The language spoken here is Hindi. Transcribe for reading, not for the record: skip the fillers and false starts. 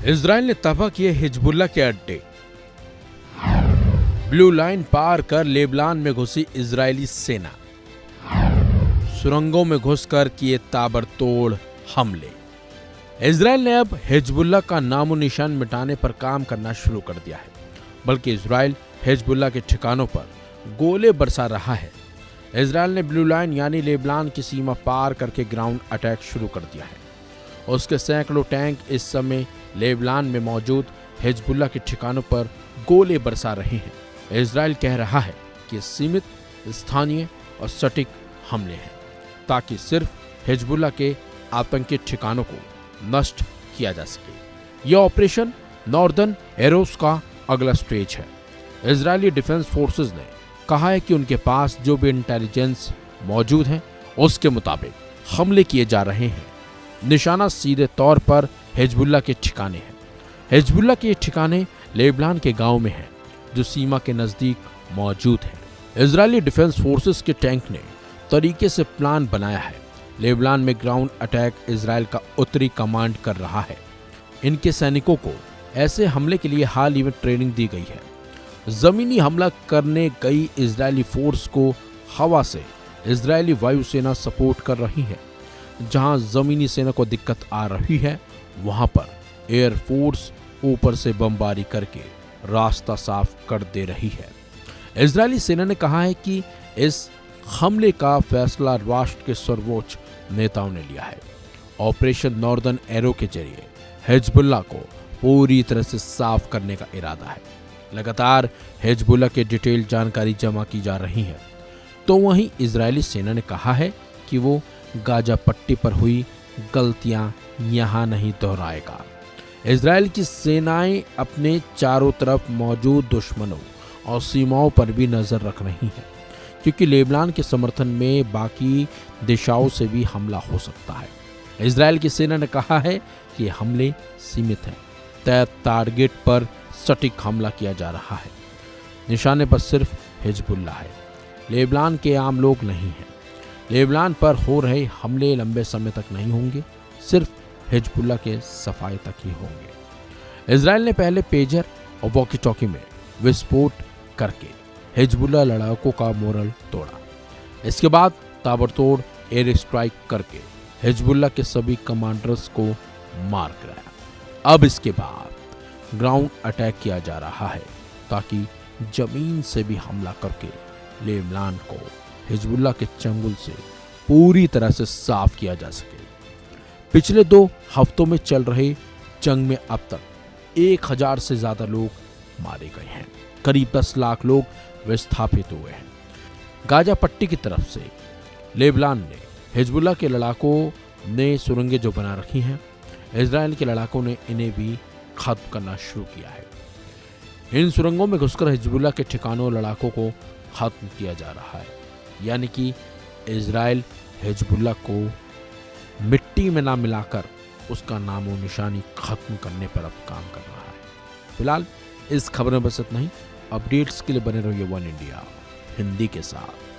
इजराइल ने तबाह किए हिजबुल्लाह के अड्डे। ब्लू लाइन पार कर लेबनान में घुसी इजरायली सेना। सुरंगों में घुसकर किए ताबड़तोड़ हमले। इजराइल ने अब हिजबुल्लाह का नामो निशान मिटाने पर काम करना शुरू कर दिया है, बल्कि इजराइल हिजबुल्लाह के ठिकानों पर गोले बरसा रहा है। इजराइल ने ब्लू लाइन यानी लेबनान की सीमा पार करके ग्राउंड अटैक शुरू कर दिया है। उसके सैकड़ों टैंक इस समय लेबनान में मौजूद हिजबुल्लाह के ठिकानों पर गोले बरसा रहे हैं। इजराइल कह रहा है कि सीमित, स्थानीय और सटीक हमले हैं, ताकि सिर्फ हिजबुल्लाह के आतंकी ठिकानों को नष्ट किया जा सके। यह ऑपरेशन नॉर्दर्न एरोस का अगला स्टेज है। इजरायली डिफेंस फोर्सेस ने कहा है कि उनके पास जो भी इंटेलिजेंस मौजूद है उसके मुताबिक हमले किए जा रहे हैं। निशाना सीधे तौर पर हिजबुल्लाह के ठिकाने हैं। हिजबुल्लाह के ठिकाने लेबनान के गांव में हैं, जो सीमा के नजदीक मौजूद हैं। इजरायली डिफेंस फोर्सेस के टैंक ने तरीके से प्लान बनाया है। लेबनान में ग्राउंड अटैक इजराइल का उत्तरी कमांड कर रहा है। इनके सैनिकों को ऐसे हमले के लिए हाल ही में ट्रेनिंग दी गई है। जमीनी हमला करने गई इजरायली फोर्स को हवा से इजरायली वायुसेना सपोर्ट कर रही है। जहां जमीनी सेना को दिक्कत आ रही है, वहां पर एयर फोर्स ऊपर से बमबारी करके रास्ता साफ कर दे रही है। इजरायली सेना ने कहा है कि इस हमले का फैसला राष्ट्र के सर्वोच्च नेताओं ने लिया है। ऑपरेशन नॉर्दर्न एरो के जरिए हिजबुल्लाह को पूरी तरह से साफ करने का इरादा है। लगातार हिजबुल्लाह की डिटेल जानकारी जमा की जा रही है। तो वहीं इजरायली सेना ने कहा है कि वो गाजा पट्टी पर हुई गलतियां यहां नहीं दोहराएगा। इजरायल की सेनाएं अपने चारों तरफ मौजूद दुश्मनों और सीमाओं पर भी नजर रख रही हैं, क्योंकि लेबनान के समर्थन में बाकी दिशाओं से भी हमला हो सकता है। इजरायल की सेना ने कहा है कि हमले सीमित हैं, तय टारगेट पर सटीक हमला किया जा रहा है। निशाने पर सिर्फ हिजबुल्लाह है, लेबनान के आम लोग नहीं हैं। लेबनान पर हो रहे हमले लंबे समय तक नहीं होंगे, सिर्फ हिजबुल्लाह के सफाई तक ही होंगे। इजरायल ने पहले पेजर और वॉकी टॉकी में विस्फोट करके हिजबुल्लाह लड़ाकों का मोरल तोड़ा। इसके बाद ताबड़तोड़ एयर स्ट्राइक करके हिजबुल्लाह के सभी कमांडर्स को मार गिराया। अब इसके बाद ग्राउंड अटैक किया जा रहा है, ताकि जमीन से भी हमला करके लेबनान को हिजबुल्लाह के चंगुल से पूरी तरह से साफ किया जा सके। पिछले 2 हफ्तों में चल रहे जंग में अब तक 1000 से ज्यादा लोग मारे गए हैं। करीब 10 लाख लोग विस्थापित हुए हैं। गाजा पट्टी की तरफ से लेबनान ने हिजबुल्लाह के लड़ाकों ने सुरंगें जो बना रखी हैं, इजराइल के लड़ाकों ने इन्हें भी खत्म करना शुरू किया है। इन सुरंगों में घुसकर हिजबुल्लाह के ठिकानों लड़ाकों को खत्म किया जा रहा है। यानी कि इजराइल हिजबुल्लाह को मिट्टी में ना मिलाकर उसका नामो निशानी खत्म करने पर अब काम कर रहा है। फिलहाल इस खबर में बस इतना ही। अपडेट्स के लिए बने रहिए वन इंडिया हिंदी के साथ।